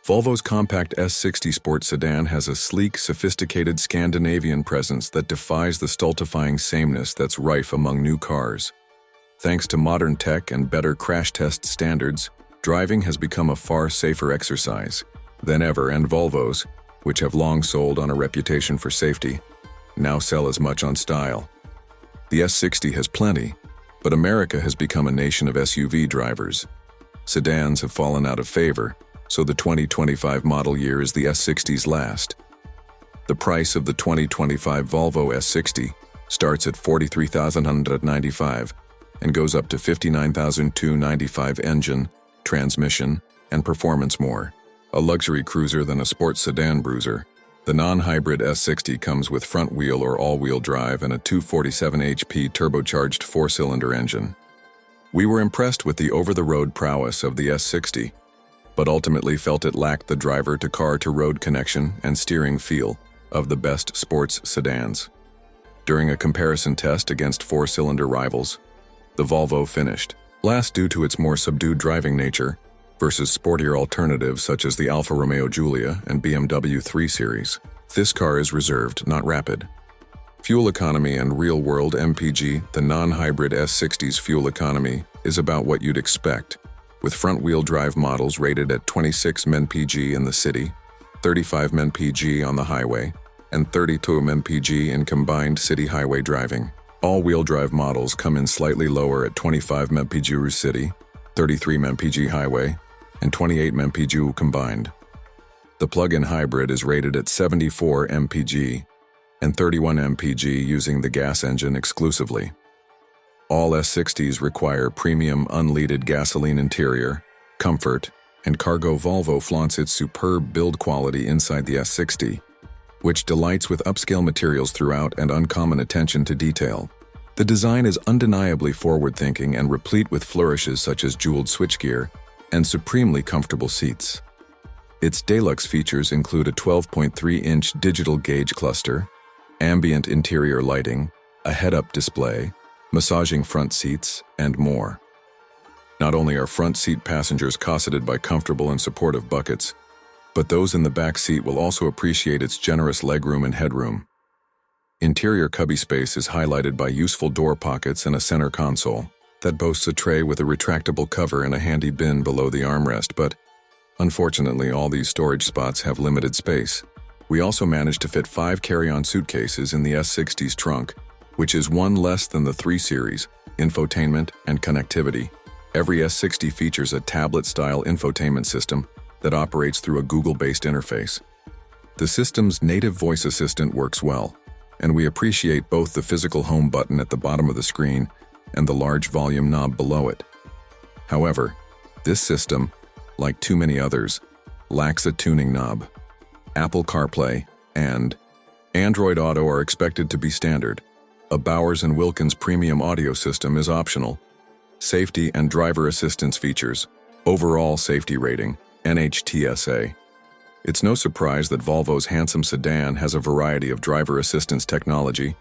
Volvo's compact S60 sport sedan has a sleek, sophisticated Scandinavian presence that defies the stultifying sameness that's rife among new cars. Thanks to modern tech and better crash test standards, driving has become a far safer exercise than ever, and Volvos, which have long sold on a reputation for safety, now sell as much on style. The S60 has plenty, but America has become a nation of SUV drivers. Sedans have fallen out of favor, so the 2025 model year is the S60's last. The price of the 2025 Volvo S60 starts at $43,195 and goes up to $59,295 engine, transmission, and performance more. A luxury cruiser than a sports sedan bruiser, the non-hybrid S60 comes with front-wheel or all-wheel drive and a 247 HP turbocharged four-cylinder engine. We were impressed with the over-the-road prowess of the S60, but ultimately felt it lacked the driver-to-car-to-road connection and steering feel of the best sports sedans. During a comparison test against four-cylinder rivals, the Volvo finished last due to its more subdued driving nature versus sportier alternatives such as the Alfa Romeo Giulia and BMW 3 Series. This car is reserved, not rapid. Fuel economy and real-world MPG, the non-hybrid S60's fuel economy is about what you'd expect, with front-wheel drive models rated at 26 mpg in the city, 35 mpg on the highway, and 32 mpg in combined city-highway driving. All-wheel drive models come in slightly lower at 25 mpg city, 33 mpg highway, and 28 mpg combined. The plug-in hybrid is rated at 74 mpg and 31 mpg using the gas engine exclusively. All S60s require premium unleaded gasoline interior, comfort, and cargo. Volvo flaunts its superb build quality inside the S60, which delights with upscale materials throughout and uncommon attention to detail. The design is undeniably forward-thinking and replete with flourishes such as jeweled switchgear and supremely comfortable seats. Its deluxe features include a 12.3-inch digital gauge cluster, ambient interior lighting, a head-up display, massaging front seats, and more. Not only are front seat passengers cosseted by comfortable and supportive buckets, but those in the back seat will also appreciate its generous legroom and headroom. Interior cubby space is highlighted by useful door pockets and a center console that boasts a tray with a retractable cover and a handy bin below the armrest, but unfortunately all these storage spots have limited space. We also managed to fit 5 carry-on suitcases in the S60's trunk, which is one less than the 3 Series, infotainment and connectivity. Every S60 features a tablet-style infotainment system that operates through a Google-based interface. The system's native voice assistant works well, and we appreciate both the physical home button at the bottom of the screen and the large volume knob below it. However, this system, like too many others, lacks a tuning knob. Apple CarPlay and Android Auto are expected to be standard. A Bowers & Wilkins premium audio system is optional. Safety and driver assistance features. Overall safety rating, NHTSA. It's no surprise that Volvo's handsome sedan has a variety of driver assistance technology,